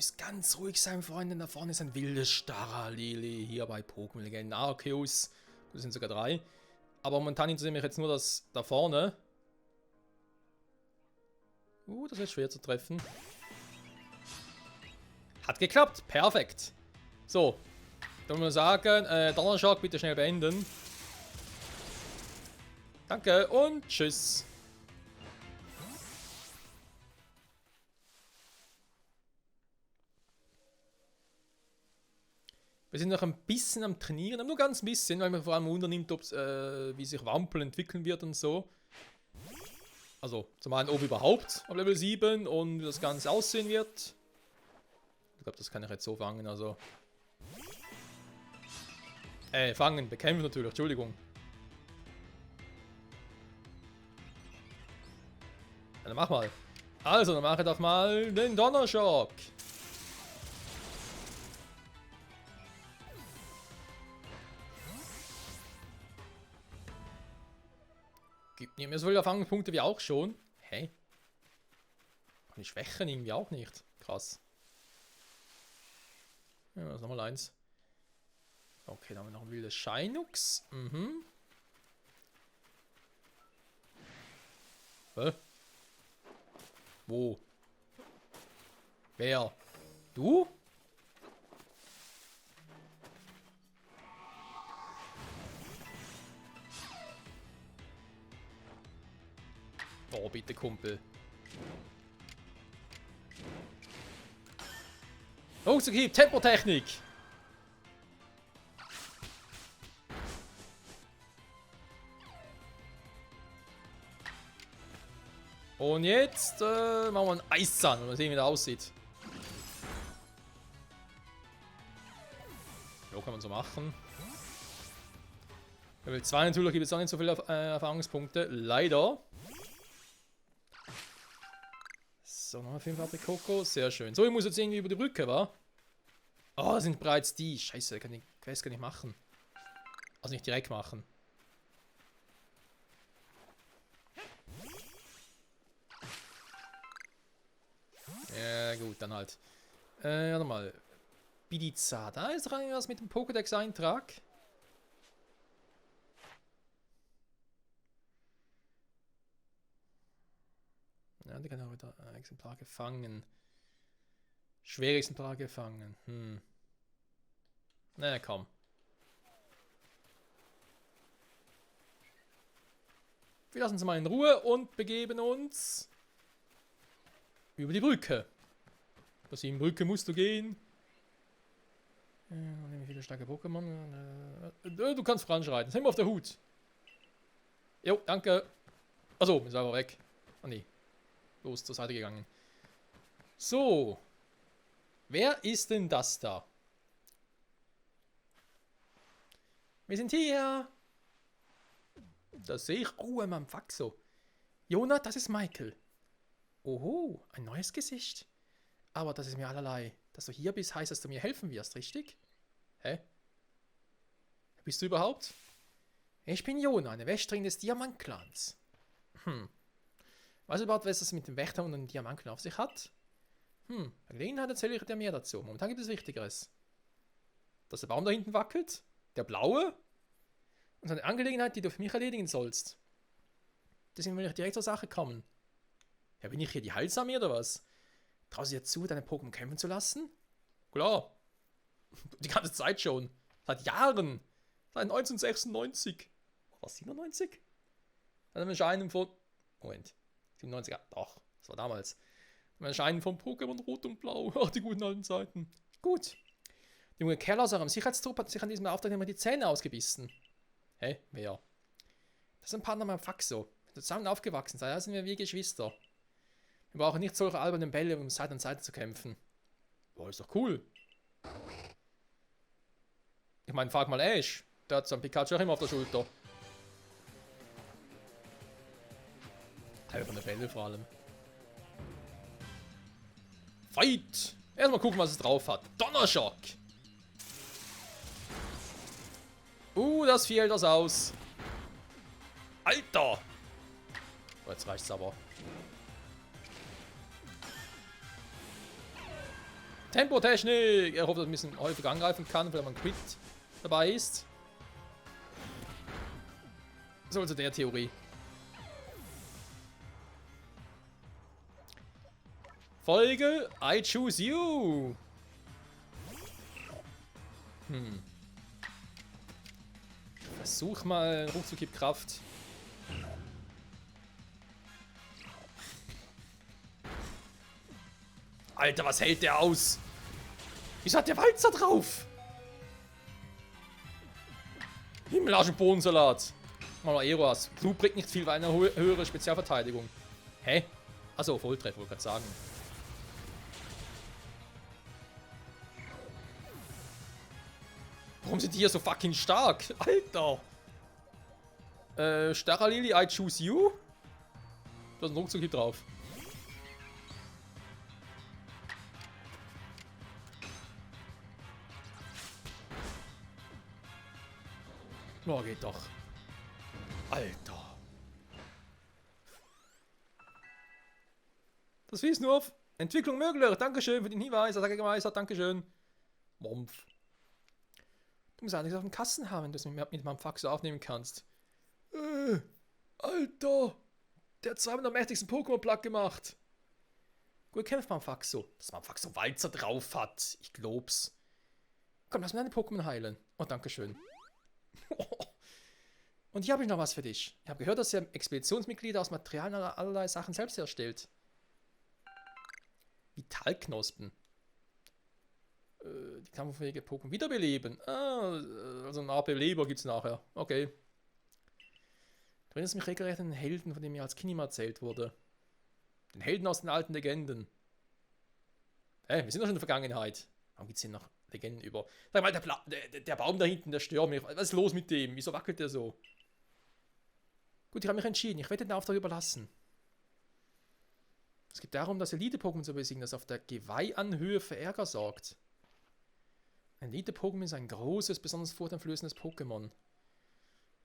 müsst ganz ruhig sein, Freunde. Da vorne ist ein wildes Starra-Lili hier bei Pokémon Legenden Arceus. Das sind sogar 3. Aber momentan interessiert mich jetzt nur das da vorne. Das ist schwer zu treffen. Hat geklappt. Perfekt. So. Dann muss man sagen, Donnerschock bitte schnell beenden. Danke und tschüss. Wir sind noch ein bisschen am Trainieren, aber nur ganz ein bisschen, weil man vor allem unternimmt, wie sich Wampel entwickeln wird und so. Also, zum einen ob überhaupt auf Level 7 und wie das Ganze aussehen wird. Ich glaube, das kann ich jetzt so fangen, also. Fangen, bekämpfen natürlich, Entschuldigung. Ja, dann mach mal. Also, dann mache ich doch mal den Donnerschock. Gibt nicht mehr so viele Erfahrungspunkte wie auch schon. Hä? Die Schwächen irgendwie auch nicht. Krass. Ja, das ist nochmal eins. Okay, dann haben wir noch ein wildes Shinux. Mhm. Hä? Wo? Wer? Du? Oh, bitte, Kumpel. Rucksackhieb, Tempotechnik. Und jetzt machen wir einen Eiszahn und mal sehen, wie der aussieht. So kann man so machen. Level 2 natürlich gibt es auch nicht so viele Erfahrungspunkte. Leider. So, nochmal 5 Aprikoko. Sehr schön. So, ich muss jetzt irgendwie über die Brücke, wa? Oh, das sind bereits die. Scheiße, kann ich Quest gar nicht machen. Also nicht direkt machen. Ja, gut, dann halt. Warte mal. Bidiza. Da ist doch irgendwas mit dem Pokédex-Eintrag. Ja, die kann auch wieder Exemplar gefangen. Schwere Exemplar gefangen. Na komm. Wir lassen uns mal in Ruhe und begeben uns über die Brücke. Über die Brücke musst du gehen. Wie viele starke Pokémon. Du kannst voranschreiten. Sei mal auf der Hut. Jo, danke. Achso, ist einfach weg. Oh nee. Los, zur Seite gegangen. So. Wer ist denn das da? Wir sind hier. Das sehe ich. Oh, am Faxo. Jona, das ist Michael. Oho, ein neues Gesicht. Aber das ist mir allerlei. Dass du hier bist, heißt, dass du mir helfen wirst, richtig? Hä? Wer bist du überhaupt? Ich bin Jona, eine Wächterin des Diamantclans. Weißt du überhaupt, was es mit dem Wächter und dem Diamantclan auf sich hat? Bei Gelegenheit erzähle ich dir mehr dazu. Momentan gibt es Wichtigeres. Dass der Baum da hinten wackelt? Der blaue? Und so eine Angelegenheit, die du für mich erledigen sollst. Deswegen will ich direkt zur Sache kommen. Ja, bin ich hier die Heilsame oder was? Traust du dir zu, deine Pokémon kämpfen zu lassen? Klar. Die ganze Zeit schon. Seit Jahren. Seit 1996. Was, 97? Dann erscheinen von... Moment. 97, ja, doch. Das war damals. Dann erscheinen von Pokémon Rot und Blau. Ach, die guten alten Zeiten. Gut. Der junge Kerl aus eurem Sicherheitstrupp hat sich an diesem Auftrag immer die Zähne ausgebissen. Hä? Wer? Das ist ein Partner meinem Faxo. Wenn wir zusammen aufgewachsen sind, da sind wir wie Geschwister. Wir brauchen nicht solche albernen Bälle, um Seite an Seite zu kämpfen. Boah, ist doch cool. Ich meine, frag mal Ash. Der hat so ein Pikachu auch immer auf der Schulter. Alberne Bälle vor allem. Fight! Erstmal gucken, was es drauf hat. Donnerschock! Das fiel das aus. Alter! Oh, jetzt reicht's aber. Tempotechnik! Er hofft, dass er ein bisschen häufig angreifen kann, weil man Crit dabei ist. So, also der Theorie. Folge, I choose you! Versuch mal, Ruckzuck gibt Kraft. Alter, was hält der aus? Wieso hat der Walzer drauf? Himmelarsch Bohnensalat. Mal Aeroas. Blue bringt nicht viel, weil eine höhere Spezialverteidigung. Hä? Achso, Volltreffer, wollte ich gerade sagen. Warum sind die hier so fucking stark? Alter! Staralili, I choose you? Da ist ein Ruckzuck hier drauf. Oh, geht doch. Alter. Das wies nur auf Entwicklung möglich. Dankeschön für den Hinweis. Attacke gemeistert. Dankeschön. Mompf. Du musst eigentlich auf dem Kasten haben, wenn du es mit meinem Fax aufnehmen kannst. Alter. Der hat 200 mächtigsten Pokémon platt gemacht. Gut kämpft Manfaxo. Dass Manfaxo Walzer drauf hat. Ich glaub's. Komm, lass mir deine Pokémon heilen. Oh, dankeschön. Und hier habe ich noch was für dich. Ich habe gehört, dass ihr Expeditionsmitglieder aus Materialien allerlei Sachen selbst herstellt. Vitalknospen. Die kampffähige Pokémon wiederbeleben. Also eine Art Beleber gibt es nachher. Okay. Du erinnerst mich regelrecht an den Helden, von dem mir als Kind immer erzählt wurde. Den Helden aus den alten Legenden. Wir sind doch schon in der Vergangenheit. Warum gibt es hier noch Legenden über? Sag mal, der Baum da hinten, der stört mich. Was ist los mit dem? Wieso wackelt der so? Gut, ich habe mich entschieden. Ich werde den Auftrag überlassen. Es geht darum, das Elite-Pokémon zu besiegen, das auf der Geweihanhöhe für Ärger sorgt. Ein Elite-Pokémon ist ein großes, besonders furchteinflößendes Pokémon.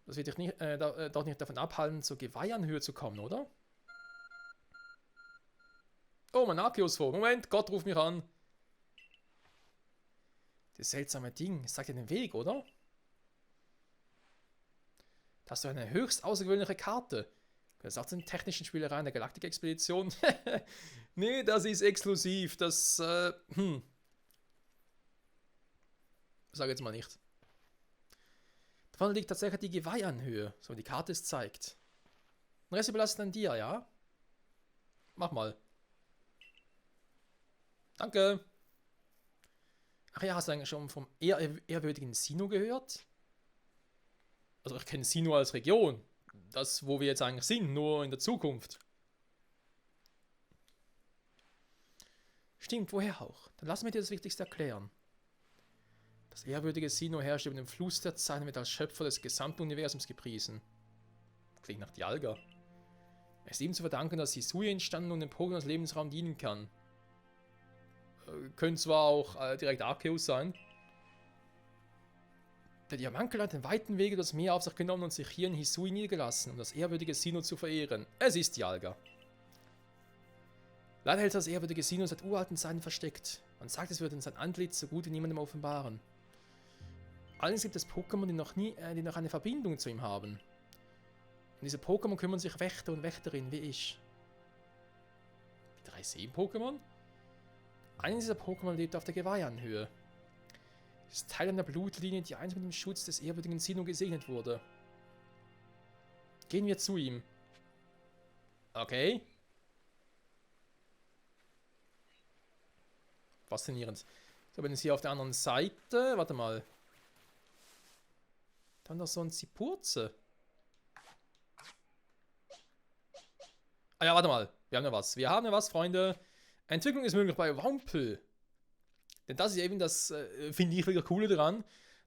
Das wird dich nicht, doch nicht davon abhalten, zur Geweihanhöhe zu kommen, oder? Oh, mein Arceus vor. Moment, Gott ruft mich an. Das seltsame Ding, es sagt dir den Weg, oder? Da hast du eine höchst außergewöhnliche Karte. Das ist auch zu den technischen Spielereien der Galaktik-Expedition. Nee, das ist exklusiv. Das, Sag jetzt mal nicht. Davon liegt tatsächlich die Geweihanhöhe, so wie die Karte es zeigt. Den Rest überlasse ich dann dir, ja? Mach mal. Danke. Ach ja, hast du eigentlich schon vom ehrwürdigen Sinnoh gehört? Also ich kenne Sinnoh als Region. Das, wo wir jetzt eigentlich sind, nur in der Zukunft. Stimmt, woher auch? Dann lass mir dir das Wichtigste erklären. Das ehrwürdige Sinnoh herrscht über den Fluss der Zeit und wird als Schöpfer des gesamten Universums gepriesen. Klingt nach Dialga. Es ist ihm zu verdanken, dass Hisui entstanden und dem Pokémon als Lebensraum dienen kann. Könnte zwar auch direkt Arceus sein. Der Diamankel hat den weiten Weg das Meer auf sich genommen und sich hier in Hisui niedergelassen, um das ehrwürdige Sinnoh zu verehren. Es ist Dialga. Leider hält das ehrwürdige Sinnoh seit uralten Zeiten versteckt. Man sagt, es würde sein Antlitz so gut wie niemandem offenbaren. Allerdings gibt es Pokémon, die noch eine Verbindung zu ihm haben. Und diese Pokémon kümmern sich Wächter und Wächterinnen wie ich. Die 3 Seen-Pokémon? Eines dieser Pokémon lebt auf der Geweihanhöhe. Es ist Teil einer Blutlinie, die einst mit dem Schutz des ehrwürdigen Sinnoh gesegnet wurde. Gehen wir zu ihm. Okay. Faszinierend. So, wenn es hier auf der anderen Seite... Warte mal. Dann noch so ein Zipurze. Ah ja, warte mal. Wir haben ja was. Wir haben ja was, Freunde. Entwicklung ist möglich bei Wampel. Denn das ist eben das, finde ich, wirklich Coole daran,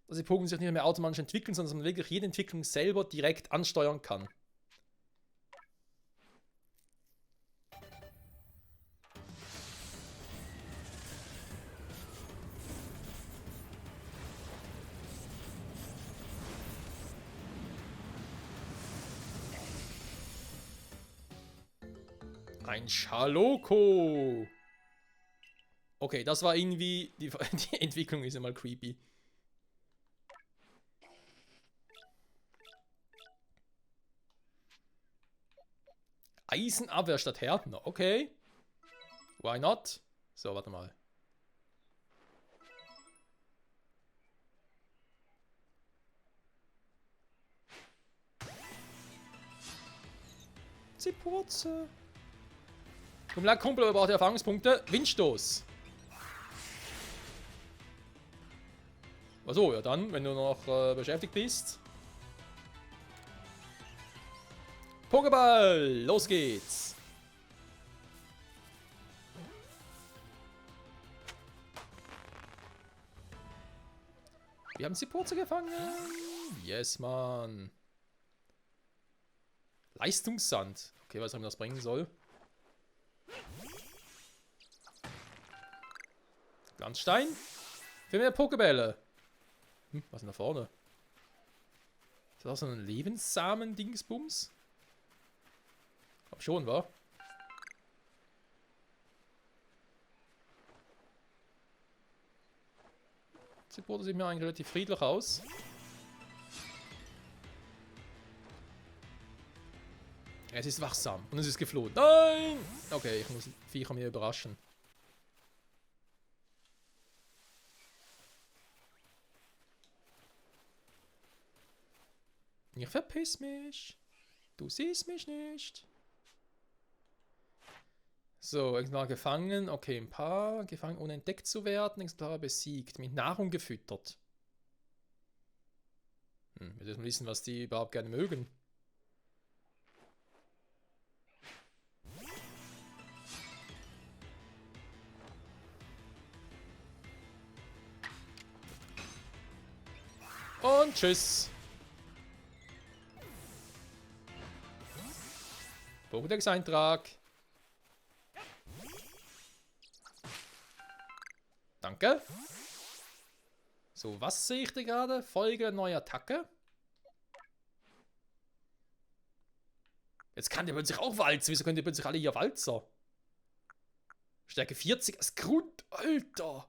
dass die Pokémon sich nicht mehr automatisch entwickeln, sondern man wirklich jede Entwicklung selber direkt ansteuern kann. Ein Schaloko. Okay, das war irgendwie... Die Entwicklung ist immer creepy. Eisenabwehr statt Härtner. Okay. Why not? So, warte mal. Zipurze. Komm, lag Kumpel, aber braucht Erfahrungspunkte. Windstoß. Achso, ja dann, wenn du noch beschäftigt bist. Pokéball, los geht's. Wir haben Zipurze gefangen. Yes, man. Leistungssand. Okay, was auch immer das bringen soll. Glanzstein. Für mehr Pokébälle. Was ist denn da vorne? Ist das auch so ein Lebenssamen-Dingsbums? Hab schon, wa? Zipurze sieht mir eigentlich relativ friedlich aus. Es ist wachsam und es ist geflohen. Nein! Okay, ich muss Viecher mir überraschen. Ich verpiss mich. Du siehst mich nicht. So, Exemplar gefangen. Okay, ein paar. Gefangen, ohne entdeckt zu werden. Exemplar besiegt. Mit Nahrung gefüttert. Wir müssen wissen, was die überhaupt gerne mögen. Und tschüss. Pokédex-Eintrag. Danke. So, was sehe ich da gerade? Folge neue Attacke. Jetzt kann der plötzlich auch walzen. Wieso können die plötzlich alle hier Walzer? Stärke 40 als Grund. Alter.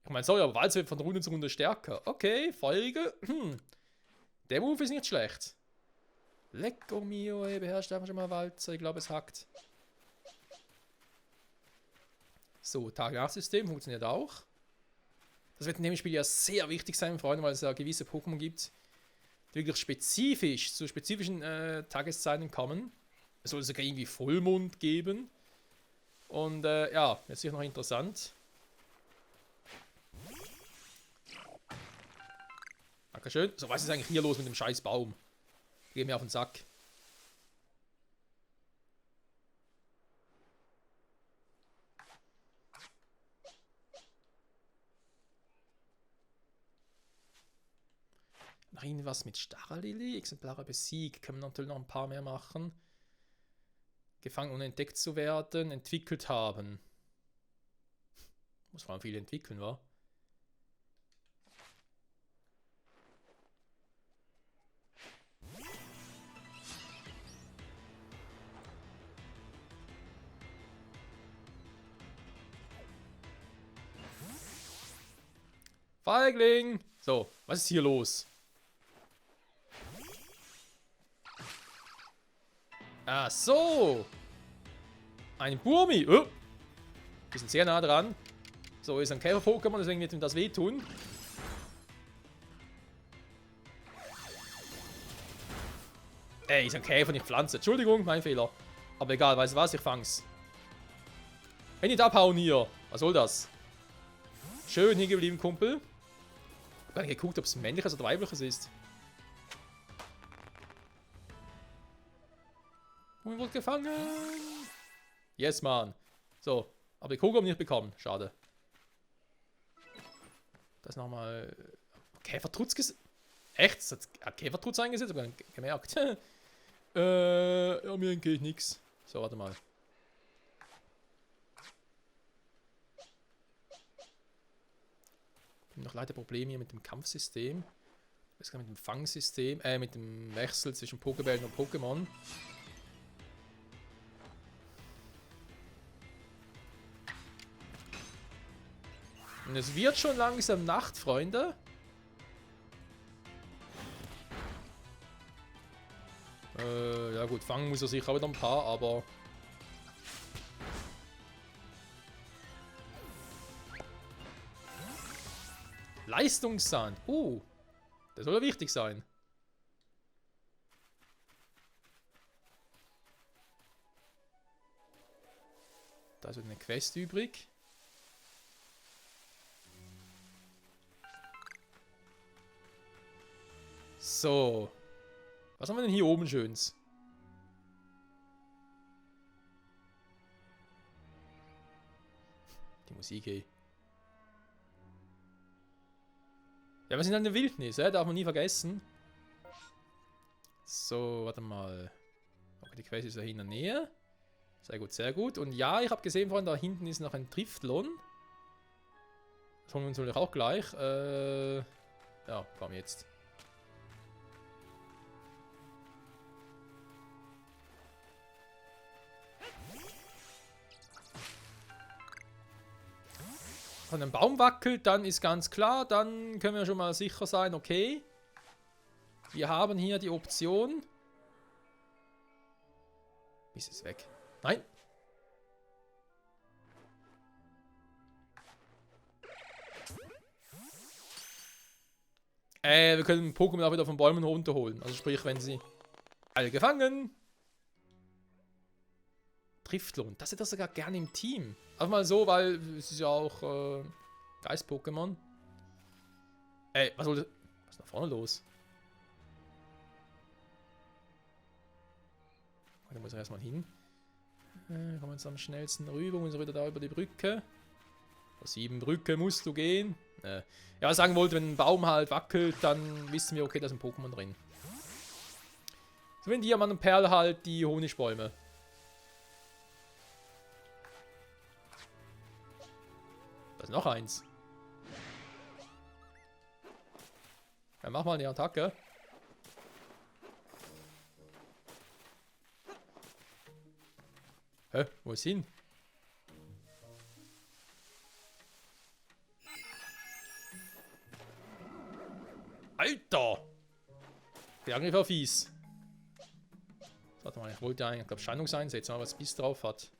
Ich meine, sorry, aber Walzer wird von Runde zu Runde stärker. Okay, Folge. Der Move ist nicht schlecht. Lecco mio, ey, beherrscht einfach schon mal Walzer. Ich glaube, es hackt. So, Tag-Nacht-System funktioniert auch. Das wird in dem Spiel ja sehr wichtig sein, Freunde, weil es ja gewisse Pokémon gibt, die wirklich spezifisch zu spezifischen Tageszeiten kommen. Es soll sogar irgendwie Vollmond geben. Und ja, jetzt sicher noch interessant. Dankeschön. So, was ist eigentlich hier los mit dem scheiß Baum? Geh mir auf den Sack. Noch irgendwas mit Starrlili? Exemplare besiegt. Können wir natürlich noch ein paar mehr machen. Gefangen und entdeckt zu werden. Entwickelt haben. Muss vor allem viel entwickeln, wa? Feigling! So, was ist hier los? Ach so! Ein Burmi! Oh. Wir sind sehr nah dran. So, ist ein Käfer-Pokémon, deswegen wird ihm das wehtun. Ey, ist ein Käfer, nicht Pflanze. Entschuldigung, mein Fehler. Aber egal, weißt du was, ich fang's. Hey, nicht abhauen hier. Was soll das? Schön hier geblieben, Kumpel. Ich hab gar nicht geguckt, ob es männliches oder weibliches ist. Und wird gefangen. Yes, man. So, aber die Kugel nicht bekommen. Schade. Das nochmal. Käfertrutz gesetzt. Echt? Das hat Käfertrutz eingesetzt? Aber gemerkt. Ja, mir geht nix. So, warte mal. Ich habe noch leider Probleme hier mit dem Kampfsystem. Das mit dem Fangsystem, mit dem Wechsel zwischen Pokébällen und Pokémon. Und es wird schon langsam Nacht, Freunde. Ja gut, fangen muss er sicher auch wieder ein paar, aber... Leistungssand. Das soll ja wichtig sein. Da ist eine Quest übrig. So. Was haben wir denn hier oben Schönes? Die Musik, ey. Ja, wir sind in der Wildnis, darf man nie vergessen. So, warte mal. Okay, die Quest ist ja hier in der Nähe. Sehr gut, sehr gut. Und ja, ich habe gesehen, vorhin da hinten ist noch ein Driftlon. Das holen wir uns natürlich auch gleich. Ja, komm jetzt. Wenn ein Baum wackelt, dann ist ganz klar, dann können wir schon mal sicher sein, okay. Wir haben hier die Option. Ist es weg? Nein. Wir können Pokémon auch wieder von Bäumen runterholen. Also sprich, wenn sie alle gefangen. Driftlon. Das hätte er sogar gerne im Team. Einfach mal so, weil es ist ja auch Geist-Pokémon. Was soll das? Was ist da vorne los? Da muss er erstmal hin. Kommen wir jetzt am schnellsten rüber. Muss er wieder da über die Brücke. Über 7 Brücke musst du gehen. Ja, was ich sagen wollte, wenn ein Baum halt wackelt, dann wissen wir, okay, da ist ein Pokémon drin. So wie in Diamant und Perl halt die Honigbäume. Da ist noch eins. Ja, mach mal eine Attacke. Hä? Wo ist hin? Alter! Der Angriff war fies. Warte mal, ich wollte eigentlich, glaube Scheinungs einsetzen, aber was Biss drauf hat.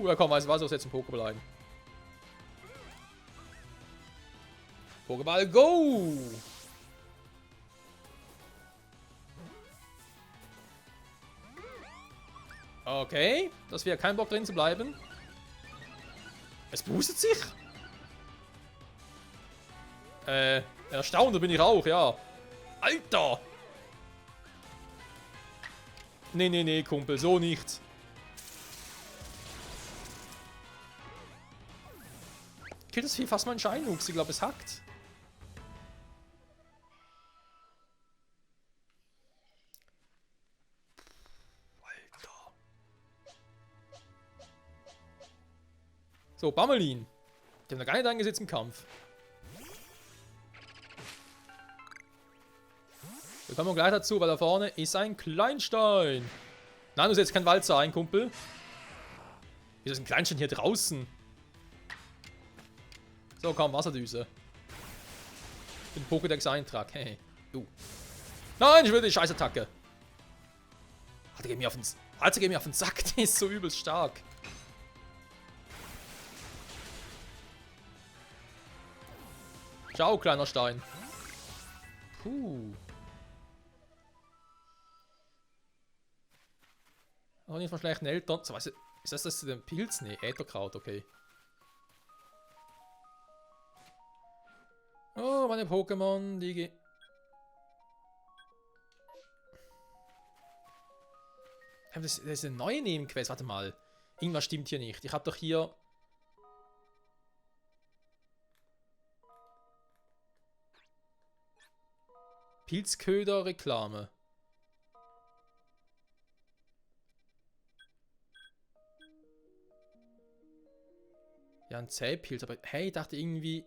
Ja komm, weißt du was, ich setze einen Pokéball ein. Pokéball, go! Okay, das wäre kein Bock drin zu bleiben. Es boostet sich. Erstaunt bin ich auch, ja. Alter! Nee, nee, nee, Kumpel, so nicht. Killt das Vieh fast mal einen Scheinwuchs, ich glaube, es hackt. Alter. So, Bammelin. Die haben da gar nicht eingesetzt im Kampf. Wir kommen gleich dazu, weil da vorne ist ein Kleinstein. Nein, du setzt kein Walzer ein, Kumpel. Wieso ist ein Kleinstein hier draußen? So, komm, Wasserdüse. Den Pokédex-Eintrag. Hey, du. Nein, ich will die Scheißattacke. Alter, geh mir auf den Sack. Die ist so übelst stark. Ciao, kleiner Stein. Puh. Auch nicht von schlechten Eltern. So, weißt du, ist das denn Pilz? Nee, Ätherkraut, okay. Oh, meine Pokémon, die gehen. Das ist eine neue Nebenquest. Warte mal. Irgendwas stimmt hier nicht. Ich habe doch hier. Pilzköder-Reklame. Ja, ein Zähpilz, aber hey, ich dachte irgendwie...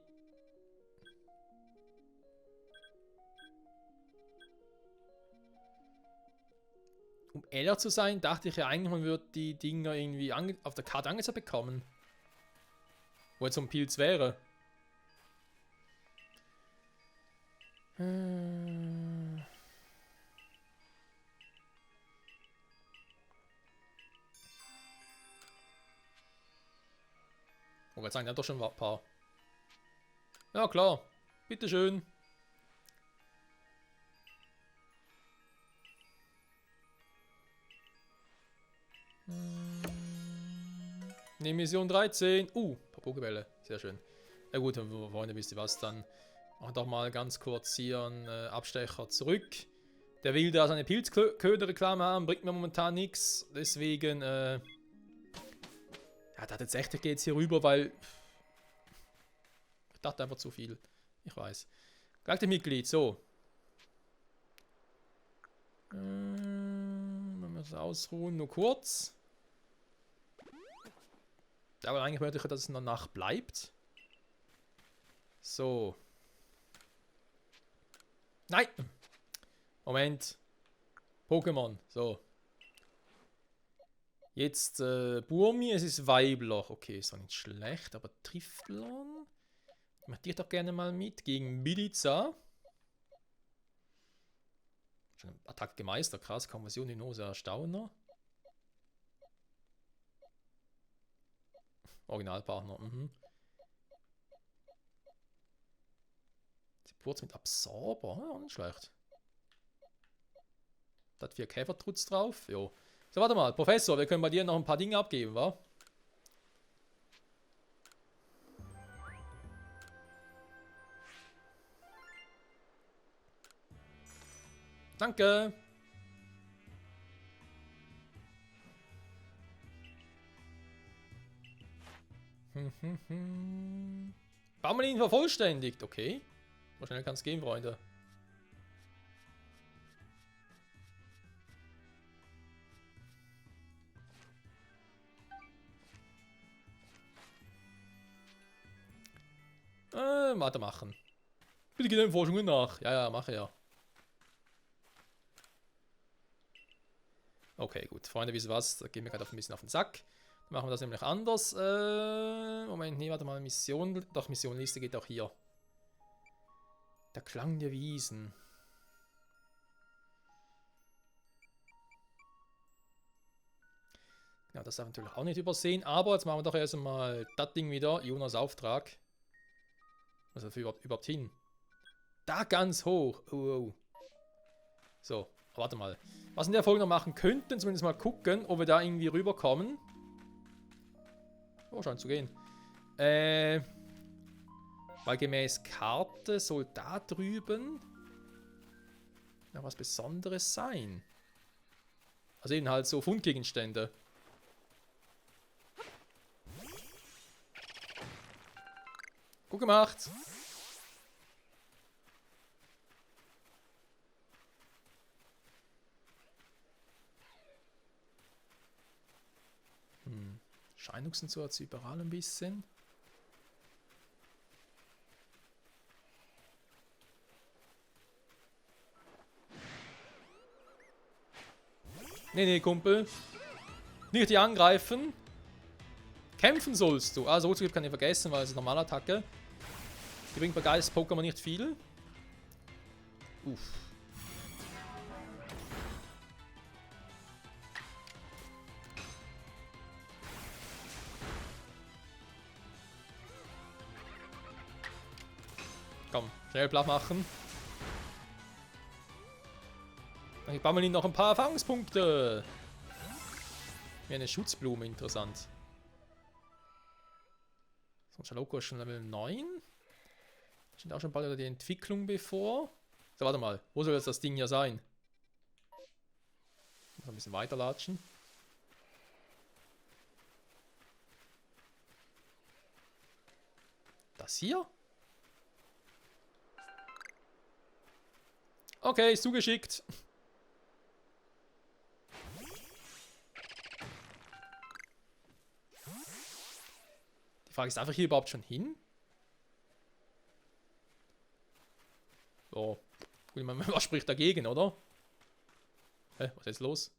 Um ehrlich zu sein, dachte ich ja eigentlich, man würde die Dinger irgendwie auf der Karte angezeigt bekommen. Wo jetzt so ein Pilz wäre. Ich wollte sagen, ja, doch schon ein paar. Ja, klar. Bitteschön. Ne, Mission 13. Paar Pokébälle. Sehr schön. Ja gut, Freunde, wisst ihr was, dann machen wir doch mal ganz kurz hier einen Abstecher zurück. Der will da seine Pilzköder-Reklame haben, bringt mir momentan nichts. Deswegen, ja, tatsächlich geht es hier rüber, weil... Ich dachte einfach zu viel. Ich weiß. Galaktik-Mitglied, so. Wenn wir uns ausruhen, nur kurz. Ja, aber eigentlich möchte ich, dass es in der Nacht bleibt. So. Nein! Moment. Pokémon. So. Jetzt Burmi, es ist Weibloch. Okay, ist doch nicht schlecht, aber Triflon? Möchte ich doch gerne mal mit gegen Miliza. Schon Attacke gemeistert, krass. Konversion, Hypnose, Erstauner. Originalpartner, Die Purz mit Absorber, ja, nicht schlecht. Da hat 4 Käfertrutz drauf, jo. So, warte mal, Professor, wir können bei dir noch ein paar Dinge abgeben, wa? Danke! Baumelin vervollständigt, okay. So schnell kann es gehen, Freunde. Weitermachen. Bitte geh den Forschungen nach. Ja, mache ja. Okay, gut. Freunde, wisst ihr was? Da gehen wir gerade ein bisschen auf den Sack. Dann machen wir das nämlich anders. Moment, nee, warte mal. Mission. Doch, Missionliste geht auch hier. Der Klang der Wiesen. Ja, das darf ich natürlich auch nicht übersehen. Aber jetzt machen wir doch erst einmal das Ding wieder. Jonas Auftrag. Was ist dafür überhaupt hin? Da ganz hoch. Oh. So, warte mal. Was in der Folge noch machen könnten, zumindest mal gucken, ob wir da irgendwie rüberkommen. Oh, scheint zu gehen. Weil gemäß Karte soll da drüben noch was Besonderes sein. Also eben halt so Fundgegenstände. Gut gemacht. Scheinung sind so jetzt überall ein bisschen. Nee, Kumpel. Nicht die angreifen. Kämpfen sollst du. Also, Rotzugift kann ich vergessen, weil es ist eine Normalattacke. Die bringt bei Geist-Pokémon nicht viel. Uff. Komm, schnell platt machen. Dann bauen wir ihm noch ein paar Erfahrungspunkte. Wie eine Schutzblume, interessant. So, Schaloko ist schon Level 9. Steht auch schon bald wieder die Entwicklung bevor. So, warte mal. Wo soll jetzt das Ding hier sein? Muss ein bisschen weiterlatschen. Das hier? Okay, ist zugeschickt. Die Die Frage ist einfach hier überhaupt schon hin? So. Gut, ich meine, was spricht dagegen, oder? Hä, was ist jetzt los?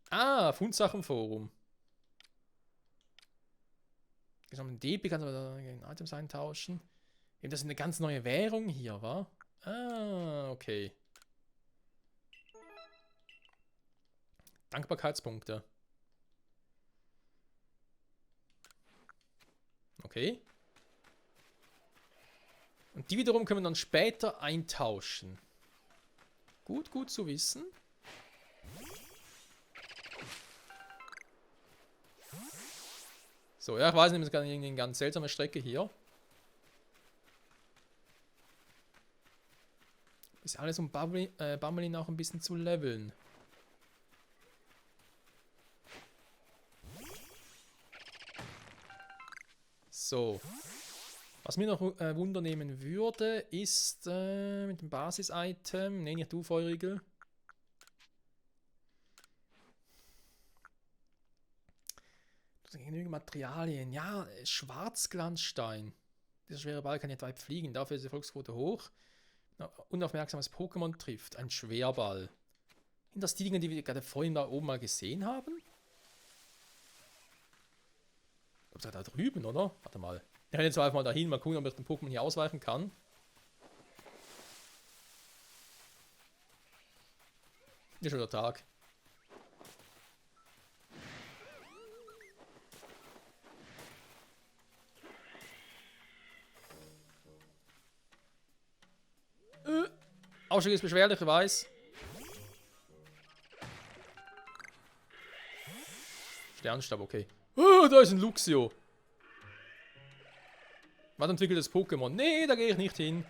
Ah, Fundsachenforum. Gesamten DP kannst du da gegen Items eintauschen. Eben, das ist eine ganz neue Währung hier, wa? Ah, okay. Dankbarkeitspunkte. Okay. Und die wiederum können wir dann später eintauschen. Gut, gut zu wissen. So, ja, ich weiß nicht, das ist irgendwie eine ganz seltsame Strecke hier. Ist alles, um Bumblin auch ein bisschen zu leveln. So. Was mir noch Wunder nehmen würde, ist mit dem Basis-Item. Ne, nicht du, Feurigel. Genügend Materialien. Ja, Schwarzglanzstein. Dieser schwere Ball kann nicht weit fliegen. Dafür ist die Erfolgsquote hoch. Unaufmerksames Pokémon trifft. Ein Schwerball. Sind das die Dinge, die wir gerade vorhin da oben mal gesehen haben? Ich glaube, da drüben, oder? Warte mal. Ich renne jetzt einfach mal dahin, mal gucken, ob ich den Pokémon hier ausweichen kann. Ist schon der Tag. Ausstieg ist beschwerlich, ich weiß. Sternstab, okay. Oh, da ist ein Luxio. Was entwickelt das Pokémon? Nee, da gehe ich nicht hin.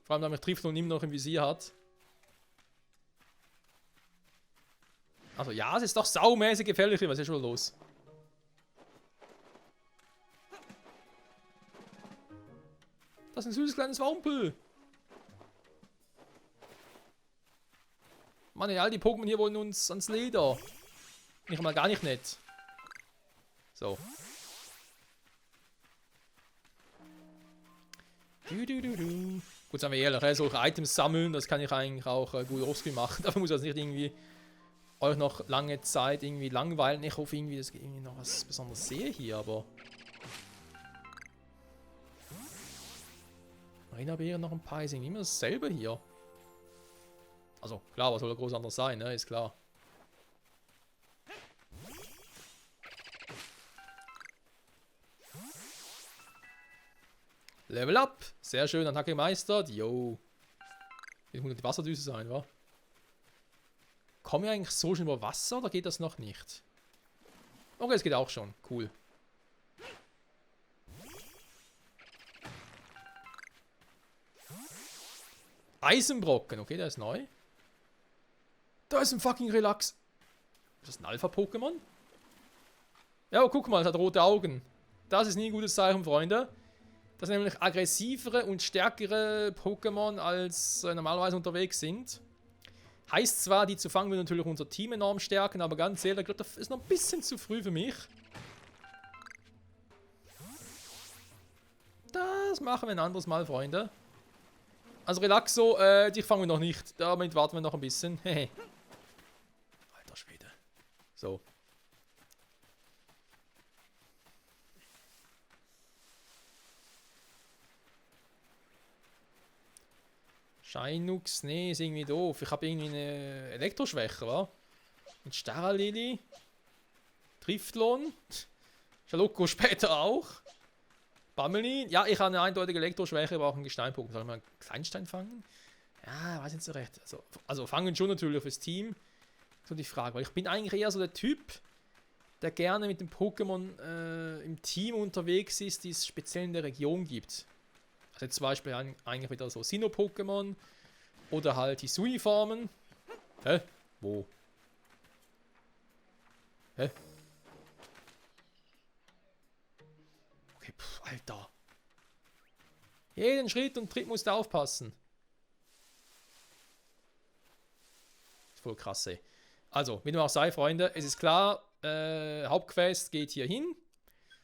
Vor allem, da mich Trifft und immer noch im Visier hat. Also ja, es ist doch saumäßig gefährlich. Was ist schon los? Das ist ein süßes kleines Wampel. Mann, all die Pokémon hier wollen uns ans Leder. Nicht mal gar nicht nett. So. Gut, sagen wir ehrlich, solche Items sammeln, das kann ich eigentlich auch gut offscreen machen. Dafür muss ich jetzt nicht irgendwie euch noch lange Zeit irgendwie langweilen. Ich hoffe irgendwie, dass ich irgendwie noch was Besonderes sehe hier, aber... Marina-Beeren noch ein paar, ist irgendwie immer dasselbe hier. Also, klar, was soll da groß anders sein, ne? Ist klar. Level up! Sehr schön, Attacke gemeistert. Yo. Jetzt muss die Wasserdüse sein, wa? Kommen wir eigentlich so schon über Wasser oder geht das noch nicht? Okay, es geht auch schon. Cool. Eisenbrocken. Okay, der ist neu. Da ist ein fucking Relax. Ist das ein Alpha-Pokémon? Ja, oh, guck mal, es hat rote Augen. Das ist nie ein gutes Zeichen, Freunde. Das sind nämlich aggressivere und stärkere Pokémon als normalerweise unterwegs sind. Heißt zwar, die zu fangen, will natürlich unser Team enorm stärken, aber ganz ehrlich, ich glaube, das ist noch ein bisschen zu früh für mich. Das machen wir ein anderes Mal, Freunde. Also Relaxo, dich fangen wir noch nicht. Damit warten wir noch ein bisschen. Alter Schwede. So. Shinux, nee, ist irgendwie doof. Ich habe irgendwie eine Elektroschwäche, wa? Mit Staralili. Driftlon. Schaloko später auch. Bammelin. Ja, ich habe eine eindeutige Elektroschwäche, aber auch einen Gesteinpokémon. Soll ich mal einen Kleinstein fangen? Ja, weiß nicht so recht. Also fangen schon natürlich fürs Team. So die Frage. Weil ich bin eigentlich eher so der Typ, der gerne mit dem Pokémon im Team unterwegs ist, die es speziell in der Region gibt. Also zum Beispiel eigentlich wieder so Sinnoh-Pokémon oder halt die Sui-Formen. Hä? Wo? Hä? Okay, pff, Alter. Jeden Schritt und Tritt musst du aufpassen. Ist voll krass, ey. Also, wie dem auch sei, Freunde, es ist klar, Hauptquest geht hier hin.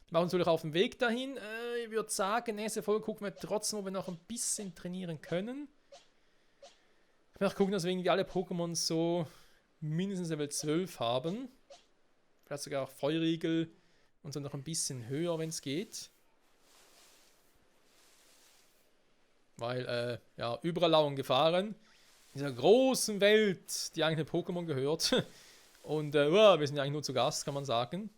Wir machen uns natürlich auf den Weg dahin. Ich würde sagen, nächste Folge gucken wir trotzdem, ob wir noch ein bisschen trainieren können. Ich will auch gucken, dass wir irgendwie alle Pokémon so mindestens Level 12 haben. Vielleicht sogar auch Feurigel und so noch ein bisschen höher, wenn es geht. Weil, ja, überall lauern Gefahren. In dieser großen Welt, die eigentlich den Pokémon gehört. Und, wir sind ja eigentlich nur zu Gast, kann man sagen.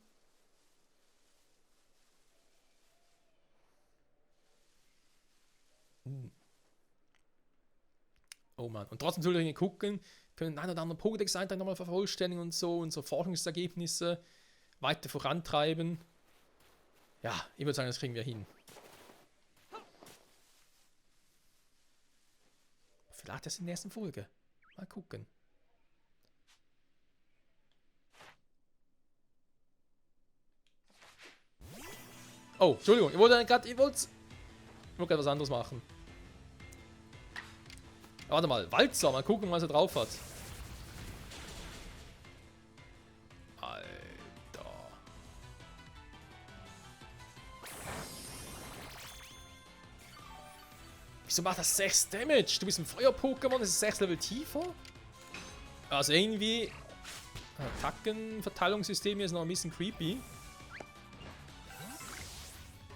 Oh Mann. Und trotzdem soll ich gucken, können einen oder anderen Pokédex-Eintrag nochmal vervollständigen und so Forschungsergebnisse weiter vorantreiben. Ja, ich würde sagen, das kriegen wir hin. Vielleicht erst in der nächsten Folge. Mal gucken. Oh, Entschuldigung, ich wollte gerade was anderes machen. Warte mal, Walzer, mal gucken, was er drauf hat. Alter. Wieso macht das 6 Damage? Du bist ein Feuer-Pokémon, das ist 6 Level tiefer? Also irgendwie... Attackenverteilungssystem ist noch ein bisschen creepy.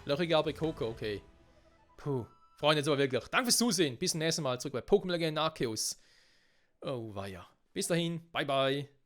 Löchige Abrikoko, okay. Puh. Freunde, jetzt aber wirklich. Danke fürs Zusehen. Bis zum nächsten Mal zurück bei Pokémon Legend Arceus. Oh, weia. Bis dahin. Bye, bye.